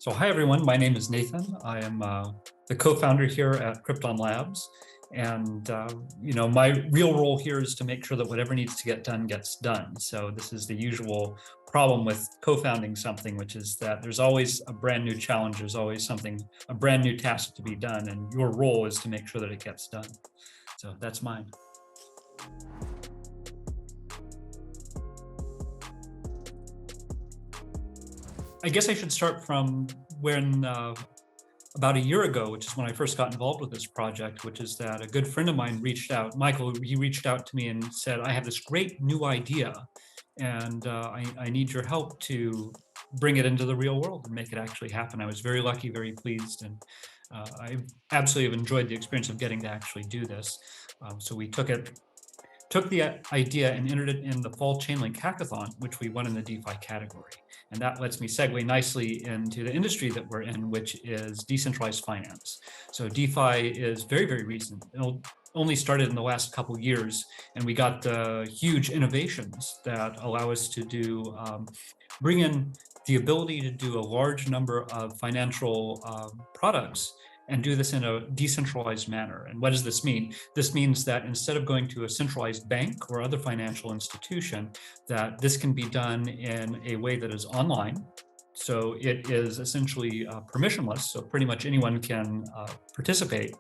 So hi everyone, my name is Nathan. I am the co-founder here at Krypton Labs. And my real role here is to make sure that whatever needs to get done gets done. So this is the usual problem with co-founding something, which is that there's always a brand new challenge. There's always a brand new task to be done. And your role is to make sure that it gets done. So that's mine. I guess I should start from when about a year ago, which is when I first got involved with this project, which is that a good friend of mine reached out, Michael, he reached out to me and said, I have this great new idea and I need your help to bring it into the real world and make it actually happen. I was very lucky, very pleased, and I absolutely have enjoyed the experience of getting to actually do this. So we took the idea and entered it in the fall Chainlink hackathon, which we won in the DeFi category. And that lets me segue nicely into the industry that we're in, which is decentralized finance. So DeFi is very, very recent. It only started in the last couple of years, and we got the huge innovations that allow us to bring in the ability to do a large number of financial products and do this in a decentralized manner. And what does this mean? This means that instead of going to a centralized bank or other financial institution, that this can be done in a way that is online. So it is essentially permissionless, so pretty much anyone can participate.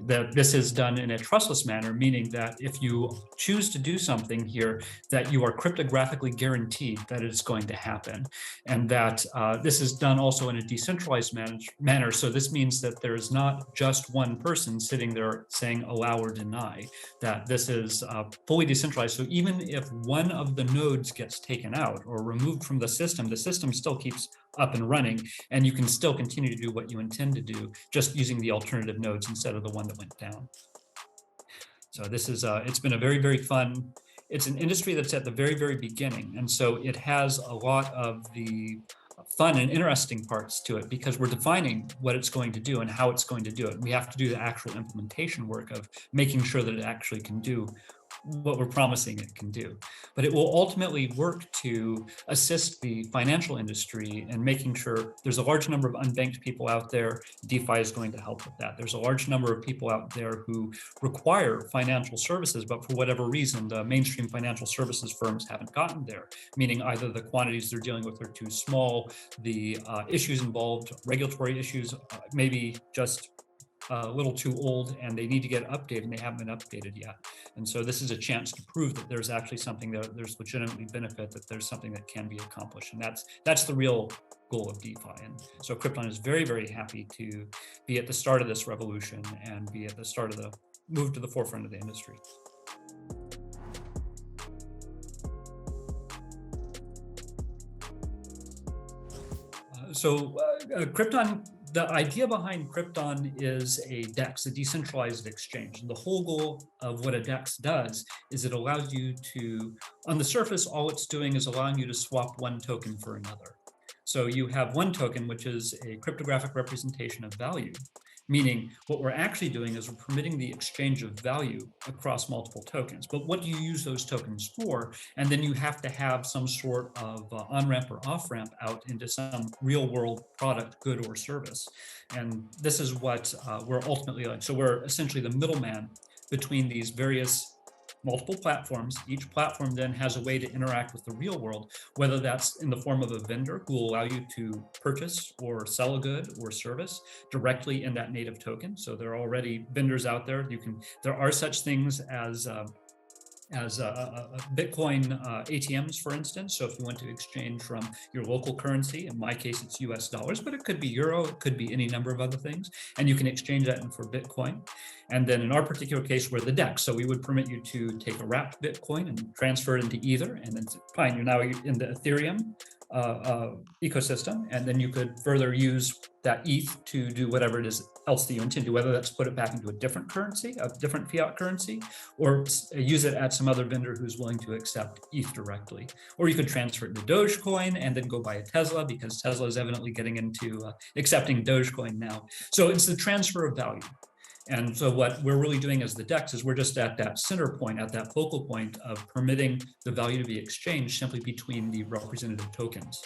That this is done in a trustless manner, meaning that if you choose to do something here, that you are cryptographically guaranteed that it's going to happen. And that this is done also in a decentralized manner. So this means that there is not just one person sitting there saying allow or deny, that this is fully decentralized. So even if one of the nodes gets taken out or removed from the system still keeps up and running, and you can still continue to do what you intend to do, just using the alternative nodes instead of the one that went down. So this is, it's been a very, very fun, it's an industry that's at the very, very beginning. And so it has a lot of the fun and interesting parts to it because we're defining what it's going to do and how it's going to do it. We have to do the actual implementation work of making sure that it actually can do what we're promising it can do. But it will ultimately work to assist the financial industry in making sure there's a large number of unbanked people out there. DeFi is going to help with that. There's a large number of people out there who require financial services, but for whatever reason, the mainstream financial services firms haven't gotten there, meaning either the quantities they're dealing with are too small, the issues involved, regulatory issues, maybe just a little too old and they need to get updated and they haven't been updated yet. And so this is a chance to prove that there's actually something that there's legitimately benefit, that there's something that can be accomplished. And that's the real goal of DeFi. And so Krypton is very, very happy to be at the start of this revolution and be at the start of the move to the forefront of the industry. Krypton, the idea behind Krypton is a DEX, a decentralized exchange. And the whole goal of what a DEX does is it allows you to, on the surface, all it's doing is allowing you to swap one token for another. So you have one token, which is a cryptographic representation of value, meaning what we're actually doing is we're permitting the exchange of value across multiple tokens. But what do you use those tokens for? And then you have to have some sort of on-ramp or off-ramp out into some real-world product, good, or service. And this is what we're ultimately like. So we're essentially the middleman between these various multiple platforms. Each platform then has a way to interact with the real world, whether that's in the form of a vendor who will allow you to purchase or sell a good or service directly in that native token. So there are already vendors out there. There are such things as Bitcoin ATMs, for instance. So if you want to exchange from your local currency, in my case, it's US dollars, but it could be euro, it could be any number of other things, and you can exchange that for Bitcoin. And then in our particular case, we're the DEX. So we would permit you to take a wrapped Bitcoin and transfer it into Ether, and then fine, you're now in the Ethereum ecosystem, and then you could further use that ETH to do whatever it is else that you intend to, whether that's put it back into a different currency, a different fiat currency, or use it at some other vendor who's willing to accept ETH directly. Or you could transfer it to Dogecoin and then go buy a Tesla, because Tesla is evidently getting into accepting Dogecoin now. So it's the transfer of value. And so what we're really doing as the DEX is we're just at that center point, at that focal point of permitting the value to be exchanged simply between the representative tokens.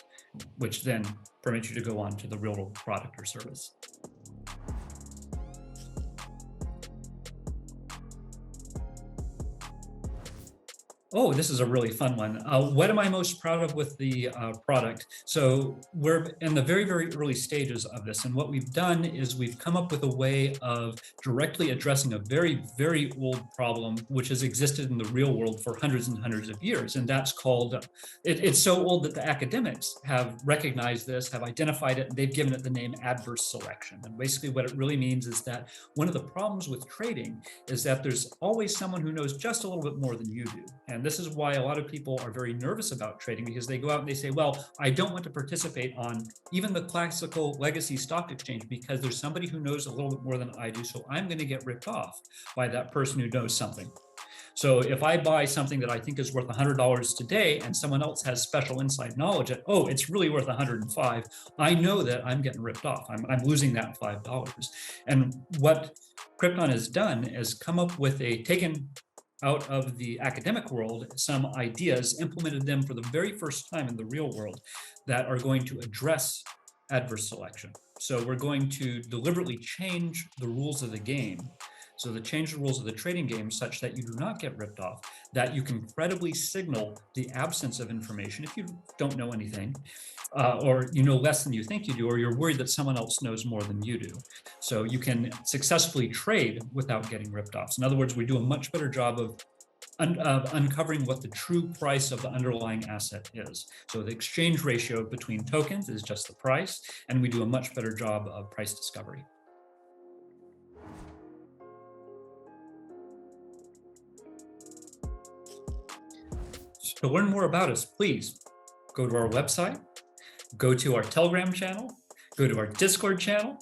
which then permits you to go on to the real world product or service. Oh, this is a really fun one. What am I most proud of with the product? So we're in the very, very early stages of this. And what we've done is we've come up with a way of directly addressing a very, very old problem, which has existed in the real world for hundreds and hundreds of years. And that's called, it's so old that the academics have recognized this, have identified it, and they've given it the name adverse selection. And basically what it really means is that one of the problems with trading is that there's always someone who knows just a little bit more than you do. And this is why a lot of people are very nervous about trading, because they go out and they say, well, I don't want to participate on even the classical legacy stock exchange because there's somebody who knows a little bit more than I do. So I'm going to get ripped off by that person who knows something. So if I buy something that I think is worth $100 today and someone else has special inside knowledge that, oh, it's really worth 105, I know that I'm getting ripped off. I'm losing that $5. And what Krypton has done is come up with taken out of the academic world some ideas, implemented them for the very first time in the real world that are going to address adverse selection. So we're going to deliberately change the rules of the game. So to change the rules of the trading game such that you do not get ripped off, that you can credibly signal the absence of information if you don't know anything, or you know less than you think you do, or you're worried that someone else knows more than you do. So you can successfully trade without getting ripped off. So in other words, we do a much better job of uncovering what the true price of the underlying asset is. So the exchange ratio between tokens is just the price, and we do a much better job of price discovery. To learn more about us, please go to our website, go to our Telegram channel, go to our Discord channel,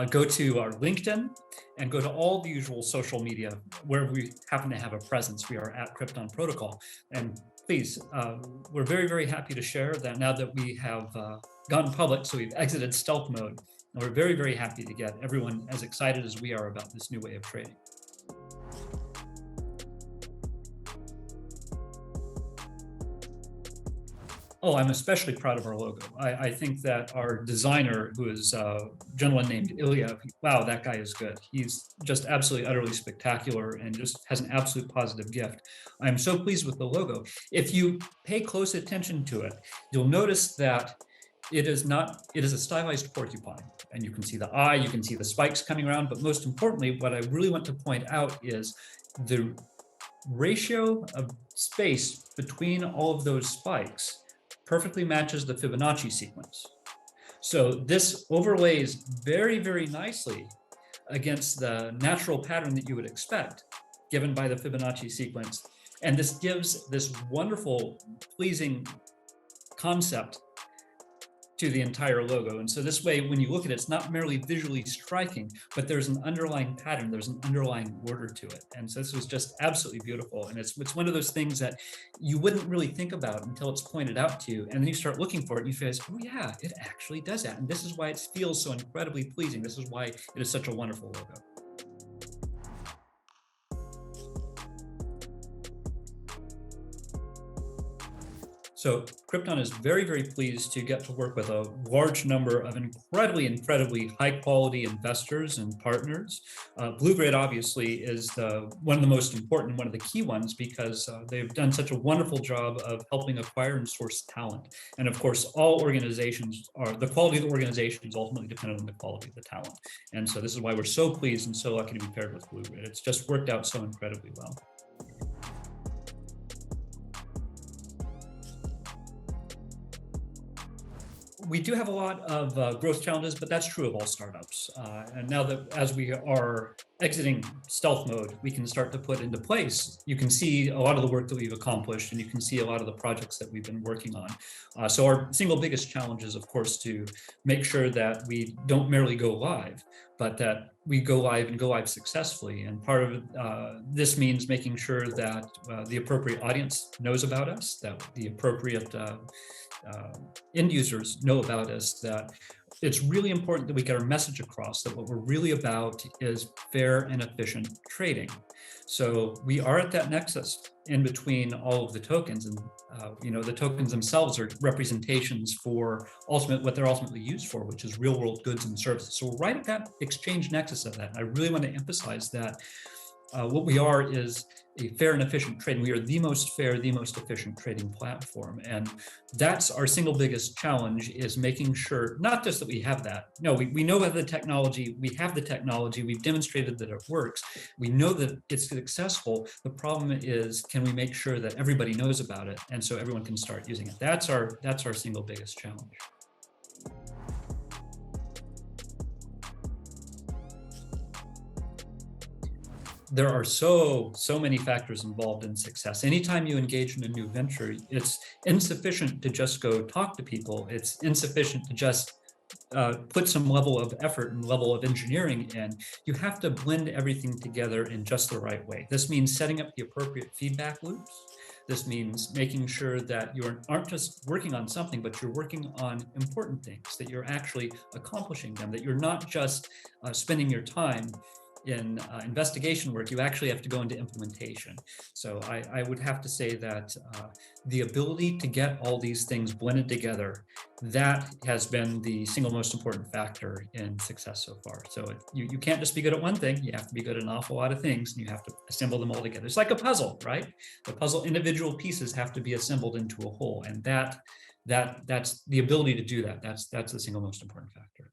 go to our LinkedIn, and go to all the usual social media where we happen to have a presence. We are at Krypton Protocol. And please, we're very, very happy to share that now that we have gone public, so we've exited stealth mode. And we're very, very happy to get everyone as excited as we are about this new way of trading. Oh, I'm especially proud of our logo. I think that our designer, who is a gentleman named Ilya, wow, that guy is good. He's just absolutely, utterly spectacular and just has an absolute positive gift. I'm so pleased with the logo. If you pay close attention to it, you'll notice that it is a stylized porcupine. And you can see the eye, you can see the spikes coming around, but most importantly, what I really want to point out is the ratio of space between all of those spikes perfectly matches the Fibonacci sequence. So this overlays very, very nicely against the natural pattern that you would expect given by the Fibonacci sequence. And this gives this wonderful, pleasing concept to the entire logo. And so this way, when you look at it, it's not merely visually striking, but there's an underlying pattern, there's an underlying order to it. And so this was just absolutely beautiful. And it's one of those things that you wouldn't really think about until it's pointed out to you. And then you start looking for it and you realize, oh yeah, it actually does that. And this is why it feels so incredibly pleasing. This is why it is such a wonderful logo. So Krypton is very, very pleased to get to work with a large number of incredibly high quality investors and partners. Blue Grid obviously is one of the most important, one of the key ones, because they've done such a wonderful job of helping acquire and source talent. And of course, all organizations the quality of the organization is ultimately dependent on the quality of the talent. And so this is why we're so pleased and so lucky to be paired with Blue Grid. It's just worked out so incredibly well. We do have a lot of growth challenges, but that's true of all startups. And now that as we are exiting stealth mode, we can start to put into place. You can see a lot of the work that we've accomplished, and you can see a lot of the projects that we've been working on. So our single biggest challenge is, of course, to make sure that we don't merely go live, but that we go live and go live successfully. And part of this means making sure that the appropriate audience knows about us, that the appropriate end users know about us, that it's really important that we get our message across that what we're really about is fair and efficient trading. So we are at that nexus in between all of the tokens, and the tokens themselves are representations for what they're ultimately used for, which is real world goods and services. So we're right at that exchange nexus of that. And I really want to emphasize that what we are is a fair and efficient trading. We are the most fair, the most efficient trading platform. And that's our single biggest challenge, is making sure, not just that we have that. No, we know about the technology, we have the technology, we've demonstrated that it works. We know that it's successful. The problem is, can we make sure that everybody knows about it and so everyone can start using it? That's our single biggest challenge. There are so many factors involved in success. Anytime you engage in a new venture, it's insufficient to just go talk to people. It's insufficient to just put some level of effort and level of engineering in. You have to blend everything together in just the right way. This means setting up the appropriate feedback loops. This means making sure that you aren't just working on something, but you're working on important things, that you're actually accomplishing them, that you're not just spending your time in investigation work. You actually have to go into implementation. So I would have to say that the ability to get all these things blended together, that has been the single most important factor in success so far. So you can't just be good at one thing. You have to be good at an awful lot of things, and you have to assemble them all together. It's like a puzzle, right? The puzzle individual pieces have to be assembled into a whole, and that's the ability to do that. That's the single most important factor.